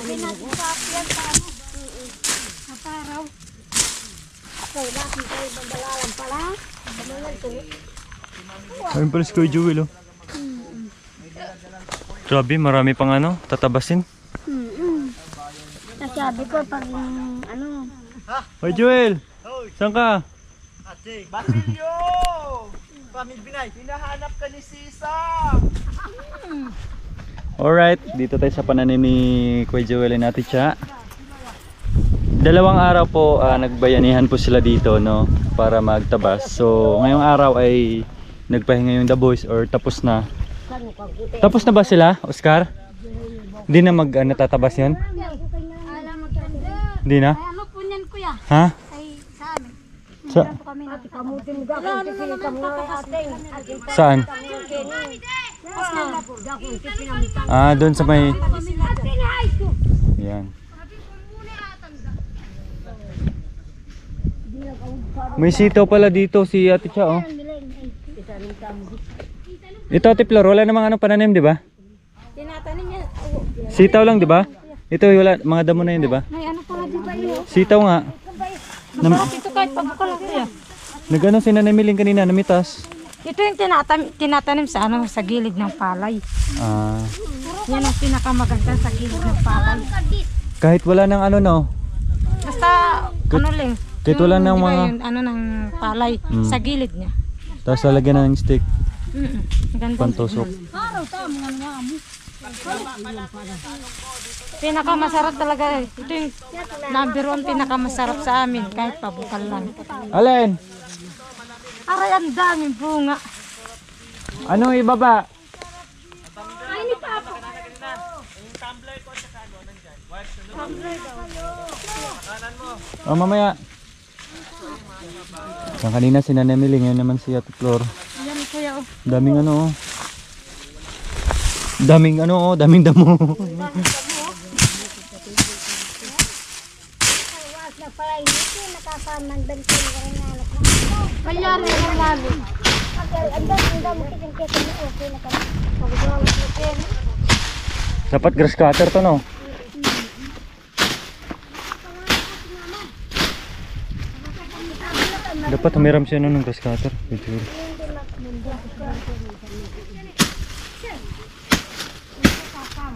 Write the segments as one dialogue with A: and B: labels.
A: Pinagsapian pa ano? Sa paraw. Okay, bakit kayo bandalalan pala? Bandalalan to.
B: Ayun pala si Kuya Jewel, oh. Grabe, marami pang ano, tatabasin.
A: Nasabi ko pag ano.
B: Kuya Jewel, saan ka?
C: Ate, Basilio! Pamibinay, hinahanap ka ni Sisa!
B: Alright, dito tayo sa pananim ni Kuya Jewel and Ate Cha. Dalawang araw po nagbayanihan po sila dito, no, para magtabas. So ngayong araw ay nagpahinga yung the boys or tapos na. Tapos na ba sila, Oscar? Hindi na natatabas yun? Hindi na?
A: Ay, ano po niyan, kuya?
B: Ha?
A: Ay, sa amin.
B: Sa
A: Kami na.
B: saan? Doon sa may... Yan. May sitaw pala dito si Ate Cha, oh. Ito, Ate Flor, wala namang ano pananim, di ba?
A: Tinatanim niya.
B: Sitaw lang, di ba? Ito, wala, mga damo na yun, di ba?
A: May ano pala di ba yun?
B: Sitaw nga.
A: Masarap ito kahit pabuka lang kuya.
B: Nagano si Nanay kanina, namitas.
A: Ito yung tinatanim sa ano sa gilid ng palay. Yan ang pinakamaganda sa gilid ng palay.
B: Kahit wala ng ano, no?
A: Basta ano lang.
B: Kahit wala ng
A: diba,
B: mga...
A: yung ano ng palay sa gilid niya.
B: Tapos lalagyan ng stick.
A: Ganda.
B: Pantusok.
A: Pinakamasarap talaga. Ito yung number 1 pinakamasarap sa amin kahit pabukal lang.
B: Alin?
A: Aray, ang daming bunga.
B: Ano ibaba?
A: Ay, ni Papa.
B: Oh, mamaya. Yung kanina si Nanay Mili, ngayon naman si Ate Flor.
A: Yan kuya, oh.
B: Daming ano, oh. Daming ano, oh, daming damo.
A: Kaya rin ang lalo.
B: Dapat grass cutter to, no? Dapat humiram siya ng grass cutter.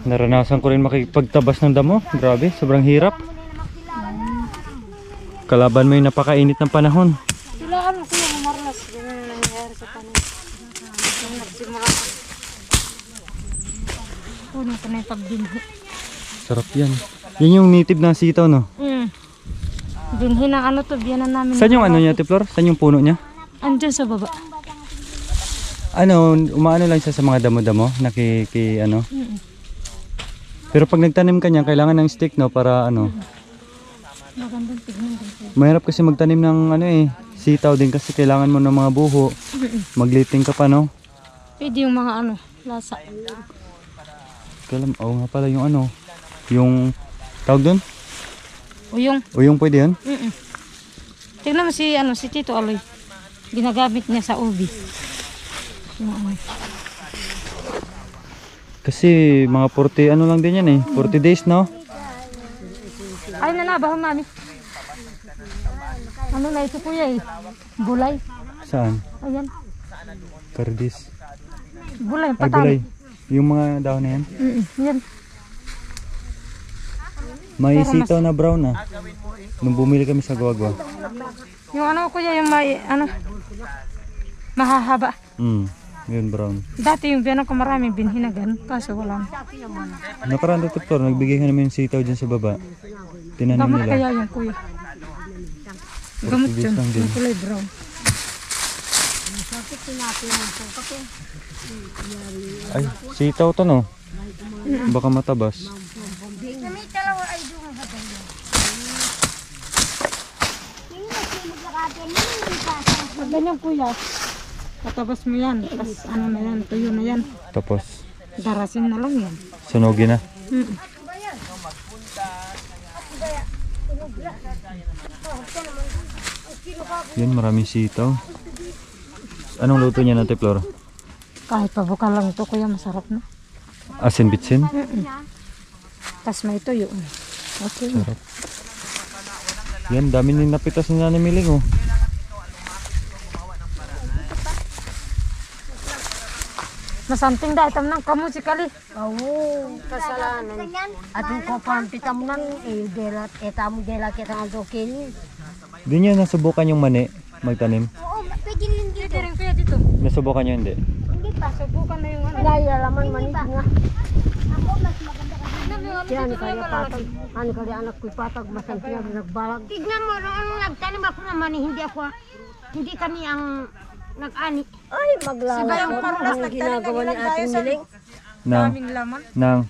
B: Naranasan ko rin makipagtabas ng damo. Grabe, sobrang hirap. Kalaban mo yung napakainit ng panahon.
A: Sila ano kuya Marlas, ganyan na nangyayari sa tanim. Nung nagsimula. Kunin ko na yung pagbinhi.
B: Sarap yan. Yan yung native na sitaw, no?
A: Binhi ng ano to, biyanan namin.
B: Saan yung ano niya, Ate Flor? Saan yung puno niya?
A: Andyan sa baba.
B: Ano, umaano lang siya sa mga damo-damo? Ano? Pero pag nagtanim ka niya, kailangan ng stick, no? Para ano?
A: Magandang tignan din.
B: Mahirap kasi magtanim ng ano eh. Sitaw din kasi kailangan mo ng mga buho. Magliting ka pa, no?
A: Pwede yung mga ano, lasa.
B: Oo nga pala yung ano. Yung, tawag doon?
A: Uyong.
B: Uyong pwede yun?
A: Tignan mo si, ano, si Tito Aloy. Ginagamit niya sa ubi.
B: Kasi mga 40 ano lang din yan eh. 40 days, no?
A: Ay, nanabahon mami. Ano na ito kuya eh? Bulay.
B: Saan?
A: Ayan.
B: Kardis.
A: Bulay,
B: Ay,
A: patay.
B: bulay. Yung mga dahon na yan?
A: Yan.
B: May sitaw na brown na. Nung bumili kami sa Guagua.
A: Yung ano kuya, yung may, ano, mahahaba.
B: Yun brown.
A: Dati yung biyanan ko maraming binhinagan, kaso wala.
B: Nakaraan dito Flor, nagbigay ka namin yung sitaw dyan sa baba. Tinanim
A: Gamot
B: nila.
A: kaya yung kuya. Gamot yun,
B: lang din.
A: yung kulay brown.
B: Ay, sitaw to, no? Baka matabas.
A: Pag ganyan kuya, katabas mo yan, tapos ano na yan, tuyo na yan.
B: Tapos,
A: Darasin na lang yan.
B: sunogin na. Yan, maraming sitaw. Anong luto niya, Ate Flor?
A: Kahit pabuka lang ito kuya, masarap na.
B: Asin bitsin?
A: Tapos may tuyo. Okay.
B: Sarap. Yan, dami nang napitas ni Nanay Miling oh.
A: Masanting dahil tam ng kamusikali. Oo, kasalanan. At yung kopang pitam ng delat, etamo delat kita ng dokin.
B: Di niyo nasubukan yung mani magtanim?
A: Oo, pwede rin dito. Pwede rin kaya dito.
B: Nasubukan niyo hindi?
A: Hindi pa, subukan na yung ano. Dahil alaman manit nga. Ako, mas maganda kasi. Yan, kaya patag. Ano kaya anak ko'y patag, masanting nga nagbalag. Tignan mo, nung nagtanim ako naman, hindi kami ang nag-ani. Ay, maglalakot. Ang ginagawa ni ating miling.
B: Nang,
A: laman.
B: nang,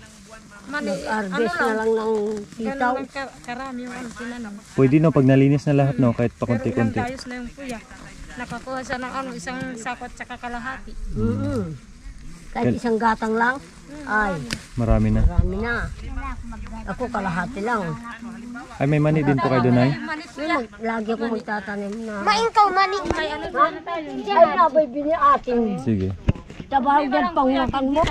A: Nag-harvest na lang ng sitaw. Karami yung ano tinanong.
B: pwede no pag nalinis na lahat no, kahit pakunti-kunti.
A: Pero ilang na yung kuya. Nakakuha siya ng ano, isang sakot tsaka kalahati. Kahit isang gatang lang, ay,
B: Marami na.
A: marami na. Ako kalahati lang.
B: Ay, may mani din po kayo doon ay?
A: Lagi ako magtatanim na. Maingkaw, mani. Ay, ano tayo? Ay, nabay bini ating.
B: Sige.
A: Tabaw dyan pangunakan mo.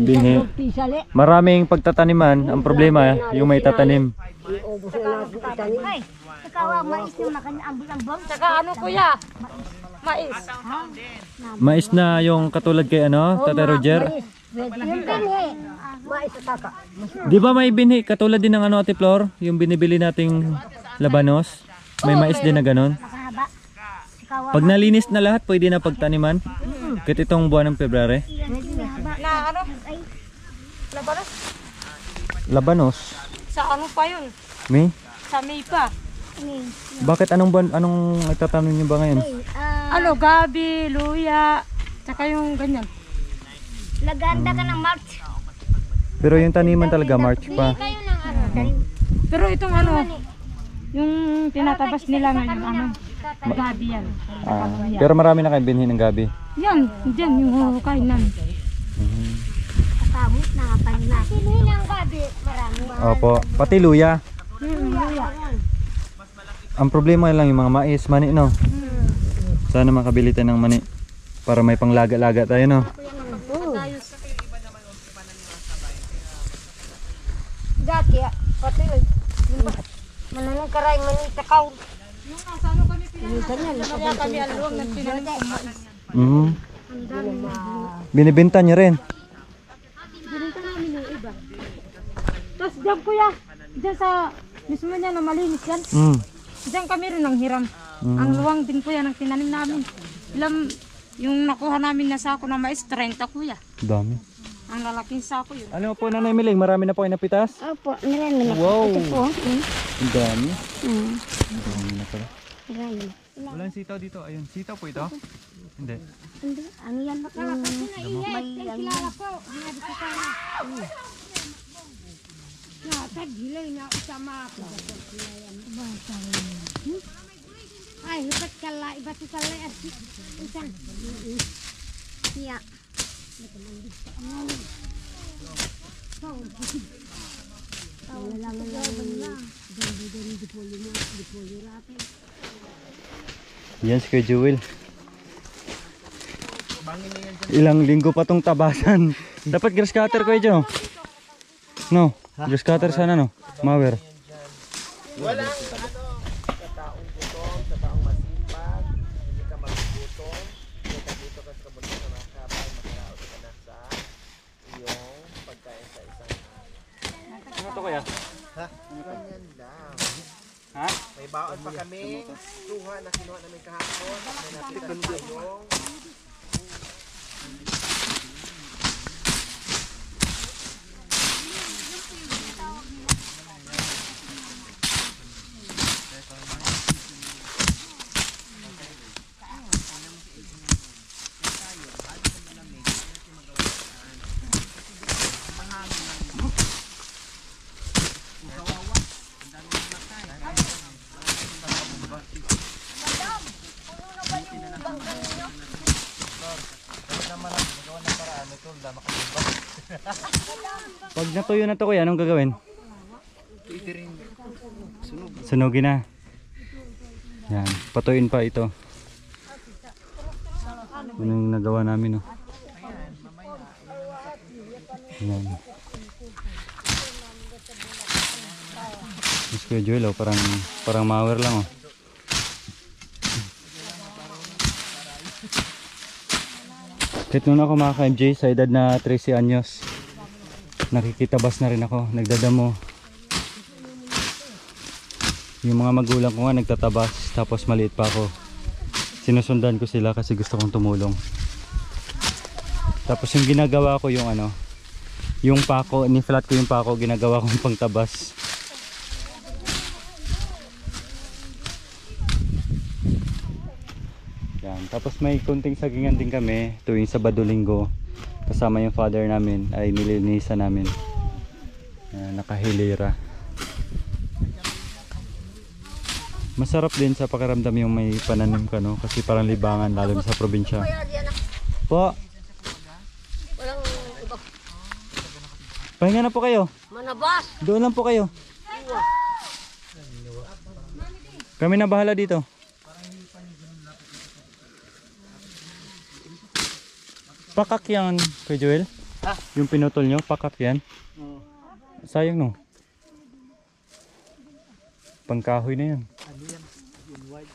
B: Binhi.
A: Pisali.
B: Maraming pagtataniman. Ang problema, yung may tatanim.
A: Iubos na natin itanim. Ay, ikaw mais yung nakanyambol-ambol. Tsaka ano kuya? Mais.
B: Mais na yung katulad kay ano, Tata Roger.
A: Yung binhi. Mais at taka.
B: Di ba may binhi? Katulad din ng ano, Ate Flor? Yung binibili nating labanos. May mais din na ganon.
A: Makahaba. Ikaw
B: Pag nalinis na lahat, pwede na pagtaniman. Kahit itong buwan ng February.
A: na ano? Labanos?
B: Labanos.
A: Sa ano pa yun?
B: May?
A: Sa May pa.
B: Bakit anong buwan, anong itatanim niyo ba ngayon?
A: Ano, gabi, luya, tsaka yung ganyan. Laganda ka ng March.
B: Pero yung taniman talaga, March pa.
A: Kayo ng ano? Pero itong ano, yung tinatabas nila ngayon, ano, gabi yan.
B: Pero marami na kayong binhi ng gabi.
A: Yan, dyan yung huhukain namin. Katamot na kapanin natin. Sinuhin ang gabi, marami.
B: Opo, pati luya.
A: Luya.
B: Ang problema lang yung mga mais, mani no. Sana makabili tayo ng mani para may panglaga-laga tayo no.
A: Dati, pati mananong karay manitakaw. Yung nasa ano kami pinanong kami alawag ng pinanong kumais.
B: Binibenta niyo rin.
A: Binita namin yung iba. Tapos dyan kuya, dyan sa mismo niya na malinis yan. Diyan kami rin ang hiram. Ang luwang din kuya ng tinanim namin. Ilang yung nakuha namin na sako na mais, 30 kuya.
B: Dami.
A: Ang lalaking sako yun.
B: Ano po Nanay Miling, marami na po kayo napitas?
A: Opo, marami na.
B: Wow.
A: Ito po.
B: Ang dami. Ang dami na pala.
A: Marami.
B: Walang sitaw dito. Ayun, sitaw po ito? Hindi.
A: Hindi, ang yan may kilala ko. Hinabi ko sana. Tagilay na usama ako. Ay, iba't kala at isang. Siya.
B: Yan si Kuya Jewel. Ilang linggo pa tong tabasan. Dapat grass cutter Kuya Jo. No, grass cutter sana no. Mower.
C: Walang ano, sa taong gutom, sa taong masipag, hindi ka magugutom, hindi ka dito ka sa kabalo sa makabay, magkaraot ka na sa iyong pagkain sa isang
B: Ano to Kuya?
C: ha? Ganyan lang.
B: Ha?
C: May baon pa kami, suha na kinuha namin kahapon, may napitan tayong
B: Pag natuyo na to Kuya, anong gagawin? Sunugin na. Yan, patuyin pa ito. Yun yung nagawa namin no. Yan. Mas Kuya Joel, oh, parang mower lang, oh. Kahit noon ako mga ka-MJ, sa edad na 13 anyos, nakikitabas na rin ako, nagdadamo. Yung mga magulang ko nga nagtatabas, tapos maliit pa ako. Sinusundan ko sila kasi gusto kong tumulong. Tapos yung ginagawa ko yung ano, yung pako, ni-flat ko yung pako, ginagawa kong pangtabas. Yan. Tapos may kunting sagingan din kami tuwing Sabado Linggo. Kasama yung father namin ay nilinisan namin. Yan, nakahilera. Masarap din sa pakiramdam yung may pananim ka, no? Kasi parang libangan lalo na sa probinsya. Po.
A: Walang iba.
B: Pahinga na po kayo.
A: Manabas.
B: Doon lang po kayo. Kami na bahala dito. Pakak yan, Kuya Joel?
C: Ha?
B: Yung pinutol nyo, pakak yan? Sayang, no? Pangkahoy na yan.
C: Ano yan? Yung white.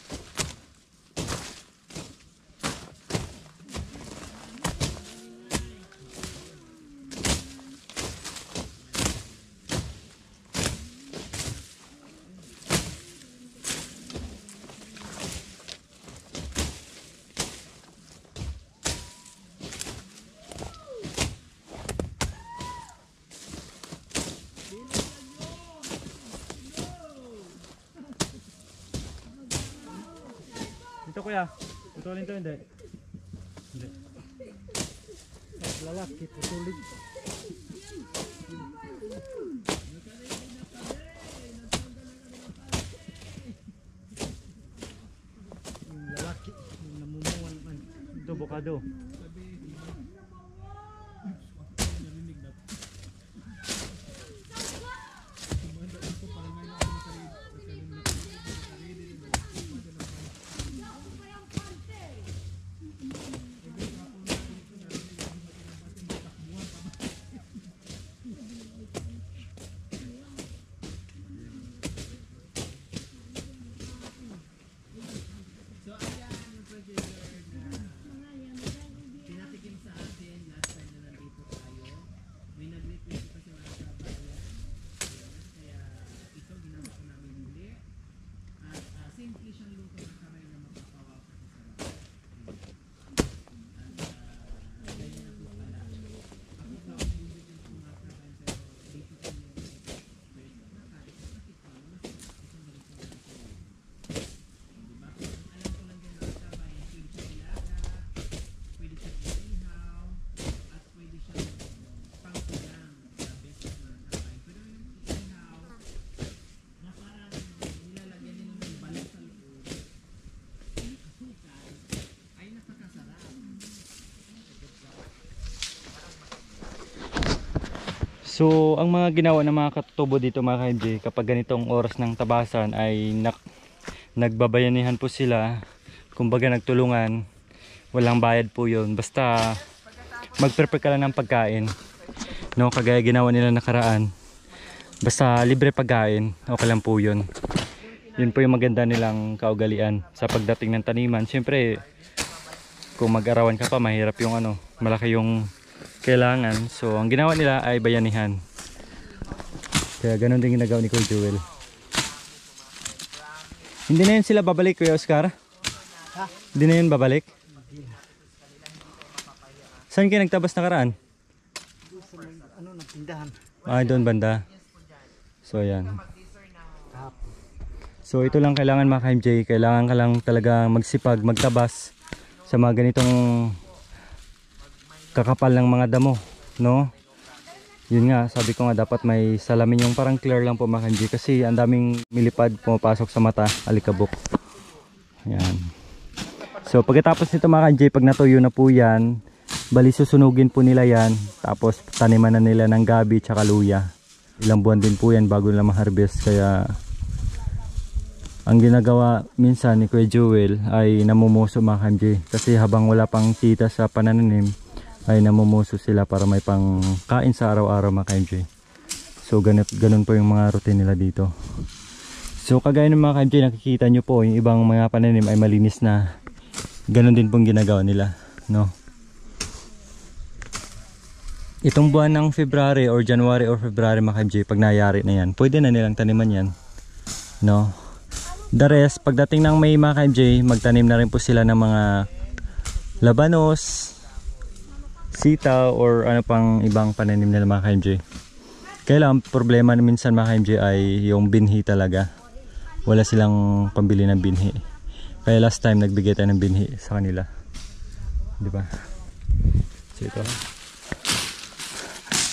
B: Ito kuya, putulin to hindi? Hindi.
C: Lalaki, putulin. Yung lalaki, yung namumuan man.
B: Ito, bukado. So, ang mga ginawa ng mga katutubo dito mga ka-MJ, kapag ganitong oras ng tabasan ay nagbabayanihan po sila. Kumbaga nagtulungan, walang bayad po yun. Basta mag-prepare ka lang ng pagkain, no? Kagaya ginawa nila nakaraan. Basta libre pagkain, okay lang po yun. Yun po yung maganda nilang kaugalian sa pagdating ng taniman. Siyempre, kung mag-arawan ka pa, mahirap yung ano, malaki yung kailangan. So ang ginawa nila ay bayanihan. Kaya ganun din ginagawa ni Kuya Joel. Hindi na yun sila babalik, Kuya Oscar?
C: Ha?
B: Hindi na yun babalik? Saan kayo nagtabas nakaraan?
C: Ano, nagtindahan.
B: Ah, doon banda. So ayan. So ito lang kailangan mga ka-MJ. Kailangan ka lang talaga magsipag, magtabas sa mga ganitong kakapal ng mga damo, no? Yun nga, sabi ko nga dapat may salamin yung parang clear lang po mga ka-MJ, kasi ang daming milipad pumapasok sa mata, alikabok. Ayan. So pagkatapos nito mga ka-MJ, pag natuyo na po yan, bali susunugin po nila yan, tapos taniman na nila ng gabi tsaka luya. Ilang buwan din po yan bago nila ma-harvest. Kaya ang ginagawa minsan ni Kuya Joel ay namumuso mga ka-MJ, kasi habang wala pang kita sa panananim, ay namumuso sila para may pangkain sa araw-araw mga ka-MJ. So ganun po yung mga routine nila dito. So kagaya ng mga ka-MJ, nakikita nyo po yung ibang mga pananim ay malinis na. Ganun din pong ginagawa nila, no? Itong buwan ng February or January or February mga ka-MJ, pag nayari na yan, pwede na nilang taniman yan, no? The rest, pagdating ng May mga ka-MJ, magtanim na rin po sila ng mga labanos, sitaw, or ano pang ibang pananim nila mga ka-MJ. Kaya lang, problema na minsan mga ka-MJ ay yung binhi talaga. Wala silang pambili ng binhi. Kaya last time nagbigay tayo ng binhi sa kanila, di ba? So ito,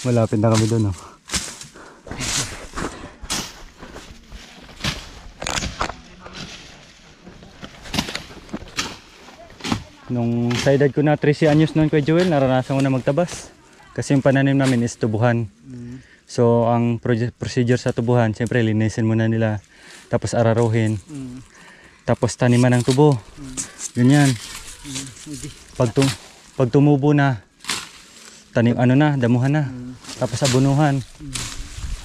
B: malapit na kami doon, no? Nung sa edad ko na 13 anyos noon Kuya Joel, naranasan ko na magtabas. Kasi yung pananim namin is tubuhan. So ang procedure sa tubuhan, siyempre linisin muna nila. Tapos araruhin. Tapos taniman ng tubo. Ganyan. Pag tumubo na, tanim ano na, damuhan na. Tapos abunuhan.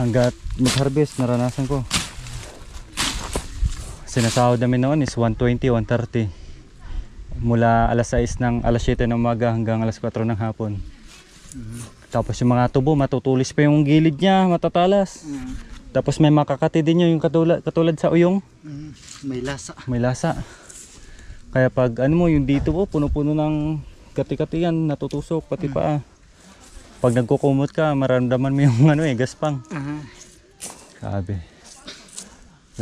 B: Hanggat mag-harvest, naranasan ko. Sinasahod namin noon is 120, 130. Mula alas 6 ng alas 7 ng umaga hanggang alas 4 ng hapon. Tapos yung mga tubo, matutulis pa yung gilid niya, matatalas. Tapos may makakati din yun, yung katulad sa uyong.
C: May lasa.
B: May lasa. Kaya pag ano mo, yung dito po, puno-puno ng kati-kati yan, natutusok, pati paa. Pag nagkukumot ka, maramdaman mo yung ano gaspang. Grabe.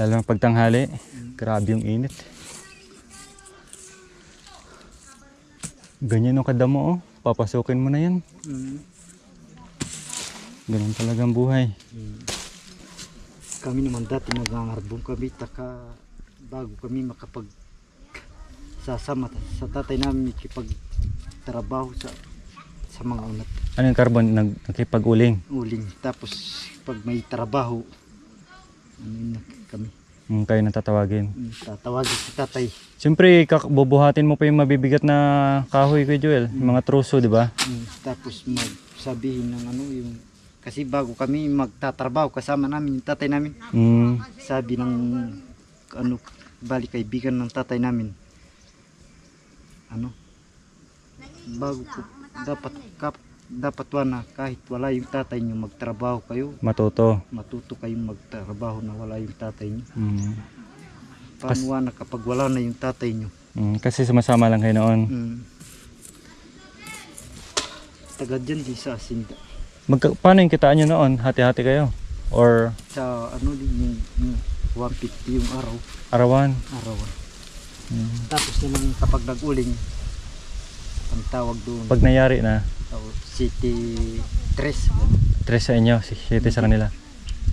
B: Lalo ng pagtanghali, grabe yung init. Ganyan yung kadamo, papasukin mo na yan. Ganun talagang buhay.
C: Kami naman dati nagangarbong kami, taka bago kami makapag sasama sa tatay namin nakipagtrabaho sa mga unat.
B: Ano yung carbon? Nakipag-uling?
C: Uling. Tapos pag may trabaho, kami.
B: Kayo natatawagin.
C: Tatawagin si tatay.
B: Siyempre, bubuhatin mo pa yung mabibigat na kahoy Kuya Joel. Mga truso, di ba?
C: Tapos magsabihin ng ano yung kasi bago kami magtatrabaho kasama namin yung tatay namin. Sabi ng ano bali kaibigan ng tatay namin. Ano? Bago ko dapat na kahit wala yung tatay niyo magtrabaho kayo.
B: Matuto
C: kayong magtrabaho na wala yung tatay niyo. Paano na kapag wala na yung tatay niyo?
B: Kasi sumasama lang kayo noon.
C: Taga dyan di sa Asinda.
B: Paano yung kitaan nyo noon? Hati-hati kayo? Or
C: sa ano din yung 150 yung
B: arawan?
C: Tapos naman kapag nag-uling, ang tawag doon.
B: Pag nayari na?
C: City 3.
B: 3 sa inyo, 7 sa kanila?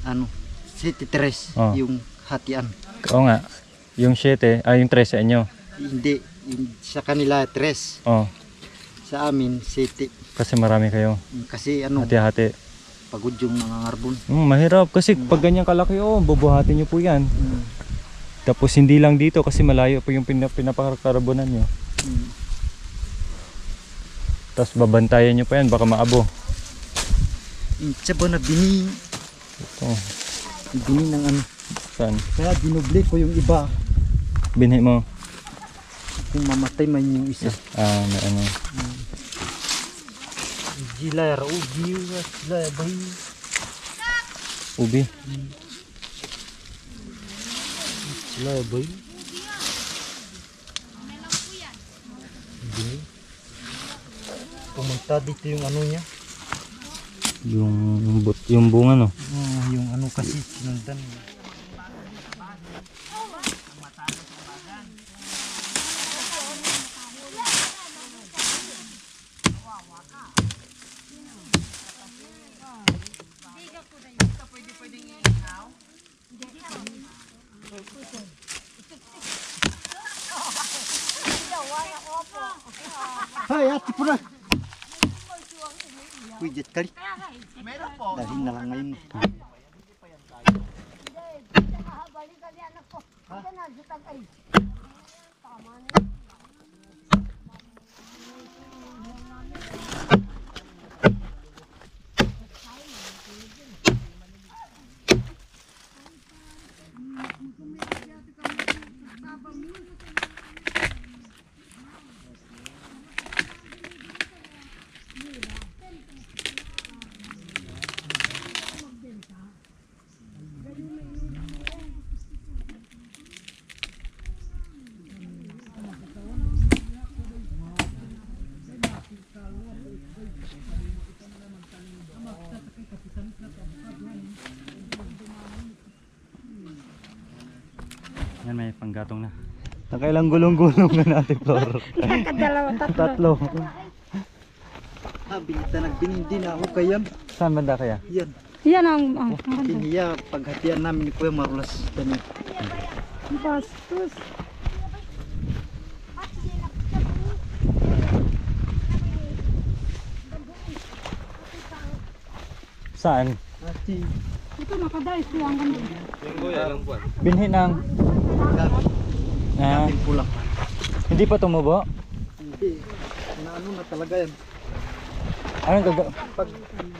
C: Ano? City 3, yung hatian.
B: Oo nga. Yung 7, yung 3 sa inyo?
C: Hindi. Sa kanila 3. Sa amin, City.
B: Kasi marami kayo?
C: Kasi ano?
B: Hati-hati.
C: Pagod yung mga ngarbon.
B: Mahirap kasi pag ganyan kalaki, bubuhatin nyo po yan. Tapos hindi lang dito kasi malayo po yung pinapakarabonan nyo. Tapos babantayan nyo pa yan, baka maabo.
C: Sabo na bini.
B: Ito.
C: Bini ng ano.
B: Saan?
C: Kaya binubli ko yung iba.
B: Binhi mo?
C: Kung mamatay man yung isa.
B: May ano.
C: Gila ya ubi gila ya bayi.
B: Ubi?
C: Gila ya bayi. Bini. Pumunta dito yung ano niya.
B: Yung bunga no?
C: Yung ano kasi sinundan. Hai, ati pura. Pijit kali. Dahil na lang ngayon.
B: Yan, may panggatong na. Nakailang gulong-gulong na natin, Flor.
A: Nakadalawa,
B: Tatlo.
D: Binita nagbinindi na ako kaya
B: Saan banda kaya?
D: yan.
A: Yan ang
D: Kiniya paghatian namin ni Kuya Marulas dani.
A: bastos.
B: Saan?
D: Ati
A: Ito nakadais ko ang ganda.
B: Binhi ng... Ah,
D: gabi pulak.
B: hindi pa tumubo?
D: Hindi. Ano na talaga yan.
B: Anong gaga...
D: Pag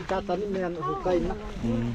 D: itatanim na yan, hukay na.
B: Hmm.